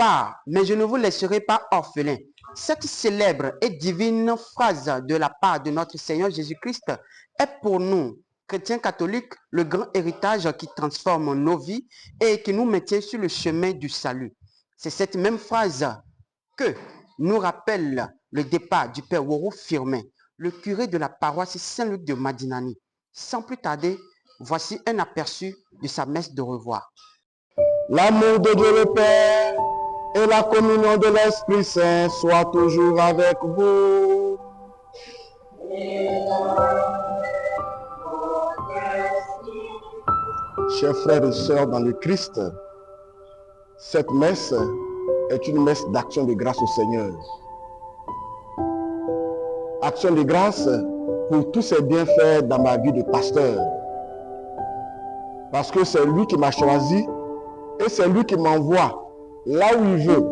part, mais je ne vous laisserai pas orphelins. Cette célèbre et divine phrase de la part de notre Seigneur Jésus-Christ est pour nous, chrétiens catholiques, le grand héritage qui transforme nos vies et qui nous maintient sur le chemin du salut. C'est cette même phrase que nous rappelle le départ du Père Woro Firmin, le curé de la paroisse Saint-Luc de Madinani. Sans plus tarder, voici un aperçu de sa messe de revoir. L'amour de Dieu le Père et la communion de l'Esprit Saint soient toujours avec vous. Chers frères et sœurs dans le Christ, cette messe est une messe d'action de grâce au Seigneur. Action de grâce pour tous ses bienfaits dans ma vie de pasteur. Parce que c'est lui qui m'a choisi et c'est lui qui m'envoie là où il veut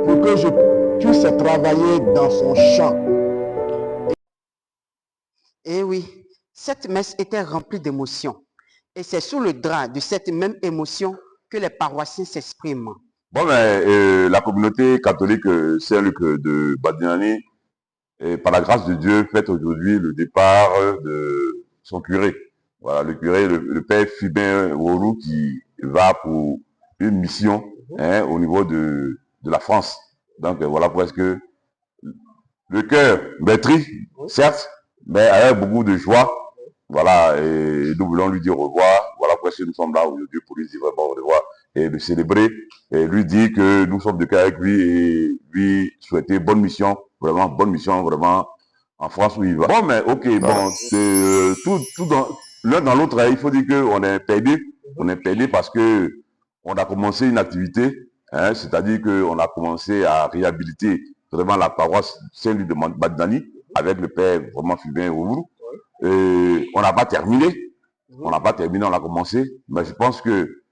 pour que je puisse travailler dans son champ. Et oui, cette messe était remplie d'émotions. Et c'est sous le drap de cette même émotion que les paroissiens s'expriment. Bon, mais la communauté catholique Saint-Luc de Badinani, par la grâce de Dieu, fête aujourd'hui le départ de son curé. Voilà, le curé, le père Firmin Woro, qui va pour une mission au niveau de la France. Donc voilà presque le cœur meurtri, certes, mais avec beaucoup de joie. Voilà, et nous voulons lui dire au revoir. Voilà pourquoi nous sommes là aujourd'hui pour lui dire vraiment au revoir et le célébrer. Et lui dire que nous sommes de cœur avec lui et lui souhaiter bonne mission vraiment en France où il va. Bon, mais ok, bon, tout dans l'un dans l'autre, il faut dire qu'on est perdu. On est perdu parce que on a commencé une activité, c'est-à-dire qu'on a commencé à réhabiliter vraiment la paroisse Saint-Luc de Badinani avec le père vraiment Firmin Woro. On n'a pas terminé, on a commencé, mais je pense que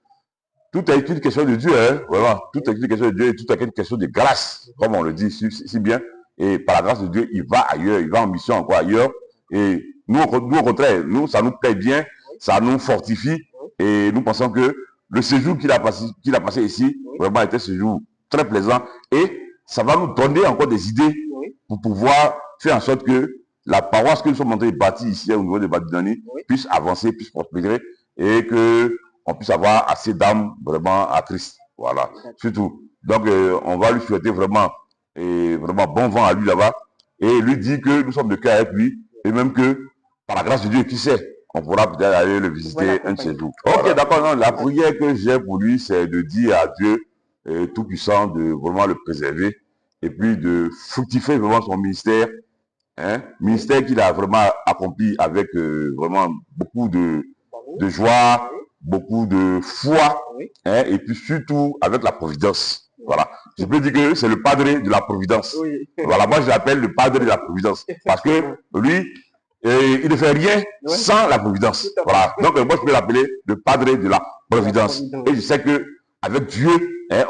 tout est une question de Dieu, vraiment, tout est une question de Dieu et tout est une question de grâce, comme on le dit si bien, et par la grâce de Dieu, il va ailleurs, il va en mission encore ailleurs, et nous au contraire, ça nous plaît bien, ça nous fortifie, et nous pensons que le séjour qu'il a passé ici, vraiment était un séjour très plaisant, et ça va nous donner encore des idées pour pouvoir faire en sorte que la paroisse que nous sommes en train de bâtir ici au niveau de Badinani puisse avancer, puisse prospérer et qu'on puisse avoir assez d'âmes vraiment à Christ. Voilà, surtout. Donc, on va lui souhaiter vraiment bon vent à lui là-bas et lui dire que nous sommes de cœur avec lui et même que, par la grâce de Dieu, qui sait, on pourra peut-être aller le visiter un de ces jours. Ok, d'accord, la prière que j'ai pour lui, c'est de dire à Dieu Tout-Puissant de vraiment le préserver et puis de fructifier vraiment son ministère. Ministère qu'il a vraiment accompli avec vraiment beaucoup de joie, beaucoup de foi, et puis surtout avec la providence. Voilà. Je peux dire que c'est le padre de la providence. Voilà, moi je l'appelle le padre de la providence. Parce que lui, il ne fait rien sans la providence. Voilà. Donc moi je peux l'appeler le padre de la providence. Et je sais que avec Dieu,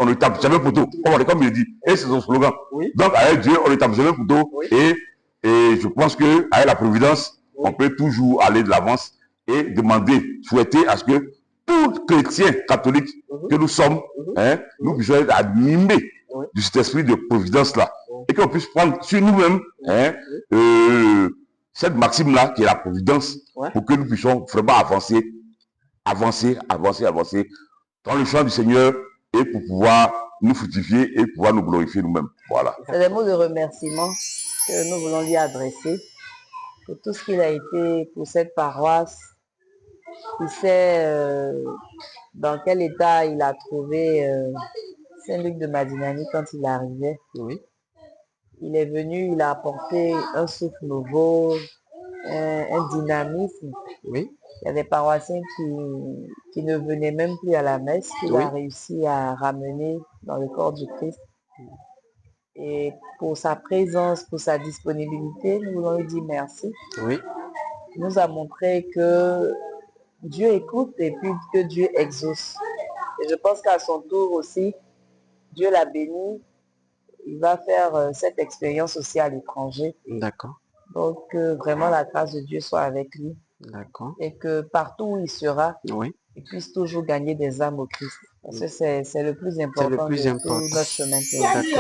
on ne tape jamais poteau. Comme il dit. Et c'est son slogan. Donc avec Dieu, on ne tape jamais poteau. Et je pense qu'avec la providence, on peut toujours aller de l'avance et demander, souhaiter à ce que tout chrétien catholique que nous sommes, nous puissions être animés de cet esprit de providence-là. Et qu'on puisse prendre sur nous-mêmes cette maxime-là qui est la providence pour que nous puissions vraiment avancer dans le champ du Seigneur et pour pouvoir nous fructifier et pouvoir nous glorifier nous-mêmes. Voilà. C'est des mots de remerciement que nous voulons lui adresser pour tout ce qu'il a été pour cette paroisse. Il sait dans quel état il a trouvé Saint-Luc de Madinani quand il arrivait. Il est venu, il a apporté un souffle nouveau, un dynamisme. Il y a des paroissiens qui ne venaient même plus à la messe, qu'il a réussi à ramener dans le corps du Christ. Et pour sa présence, pour sa disponibilité, nous voulons lui dire merci. Il nous a montré que Dieu écoute et puis que Dieu exauce. Et je pense qu'à son tour aussi, Dieu l'a béni. Il va faire cette expérience aussi à l'étranger. D'accord. Donc, vraiment, la grâce de Dieu soit avec lui. D'accord. Et que partout où il sera, il puisse toujours gagner des âmes au Christ. Parce que c'est le plus important plus de important. tout notre chemin théologique.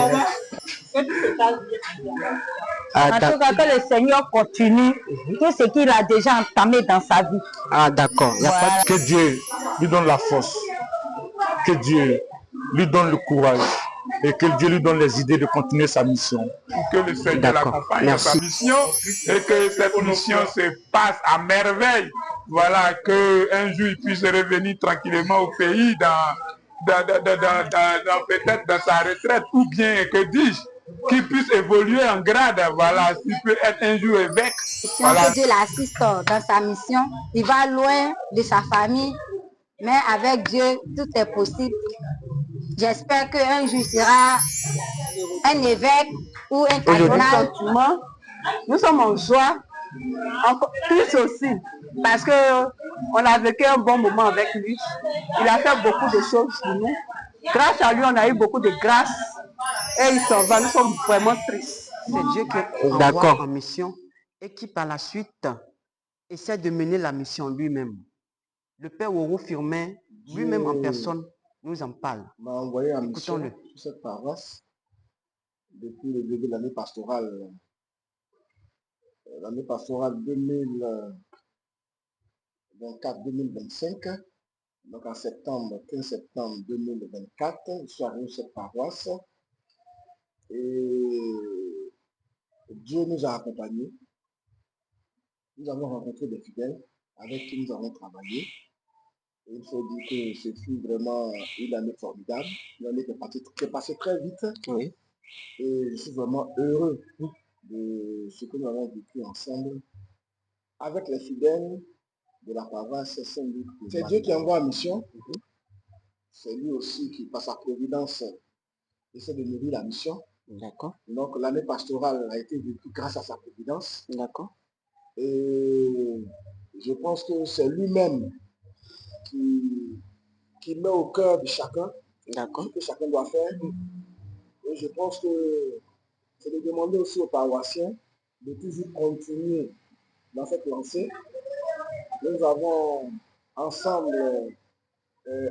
Ah, En tout cas, que le Seigneur continue tout ce qu'il a déjà entamé dans sa vie. d'accord. Il y a pas de- Que Dieu lui donne la force, que Dieu lui donne le courage et que Dieu lui donne les idées de continuer sa mission. Que le Seigneur D'accord. l'accompagne dans sa Merci. mission et que cette mission se passe à merveille. Voilà, qu'un jour il puisse revenir tranquillement au pays peut-être dans sa retraite, ou bien, que dis-je, qu'il puisse évoluer en grade, voilà, s'il peut être un jour évêque. Voilà. Que Dieu l'assiste dans sa mission. Il va loin de sa famille, mais avec Dieu, tout est possible. J'espère qu'un jour il sera un évêque ou un cardinal. Nous sommes en joie, encore plus aussi, parce qu'on a vécu un bon moment avec lui. Il a fait beaucoup de choses pour nous. Grâce à lui, on a eu beaucoup de grâce. Et il s'en va. Nous sommes vraiment tristes. C'est Dieu qui envoie D'accord. en mission et qui par la suite essaie de mener la mission lui-même. Le Père Oro Firmin, lui-même en personne, nous en parle. m'a envoyé en mission Écoutons-le. sur cette paroisse depuis le début de l'année pastorale. L'année pastorale 2024-2025. Donc en septembre, 15 septembre 2024, je suis arrivé sur cette paroisse. Et Dieu nous a accompagnés. Nous avons rencontré des fidèles avec qui nous avons travaillé. Et il faut dire que ce fut vraiment une année formidable, une année qui est passée très vite. Oui. Et je suis vraiment heureux de ce que nous avons vécu ensemble avec les fidèles de la paroisse Saint-Luc. C'est Dieu qui envoie en mission. C'est lui aussi qui, par sa providence, essaie de nourrir la mission. D'accord. Donc l'année pastorale a été vécue grâce à sa providence. D'accord. Et je pense que c'est lui-même qui met au cœur de chacun D'accord. ce que chacun doit faire. Et je pense que c'est de demander aussi aux paroissiens de toujours continuer dans cette lancée. Nous avons ensemble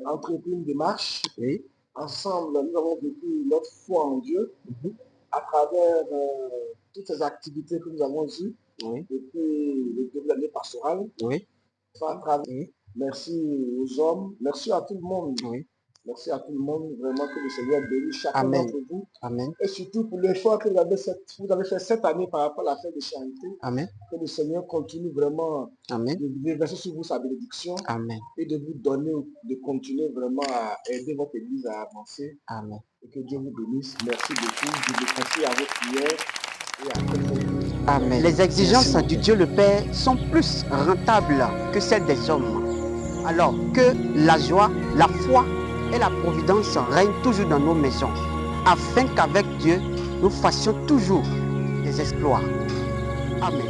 entrepris une démarche. Oui. Ensemble, nous avons vécu notre foi en Dieu à travers toutes ces activités que nous avons eues Oui. depuis le début de l'année pastorale. Oui. À travers- Oui. Merci aux hommes, merci à tout le monde. Oui. Merci à tout le monde, vraiment que le Seigneur bénisse chacun Amen. d'entre vous. Amen. Et surtout pour l'effort que vous avez fait cette année par rapport à la fête de charité. Amen. Que le Seigneur continue vraiment Amen. de verser sur vous sa bénédiction Amen. et de vous donner, de continuer vraiment à aider votre Église à avancer. Amen. Et que Dieu vous bénisse. Merci beaucoup. Je vous confie à vos prières et à votre Amen. Les exigences du Dieu le Père sont plus rentables que celles des hommes. Alors que la joie, la foi et la providence règnent toujours dans nos maisons, afin qu'avec Dieu, nous fassions toujours des exploits. Amen.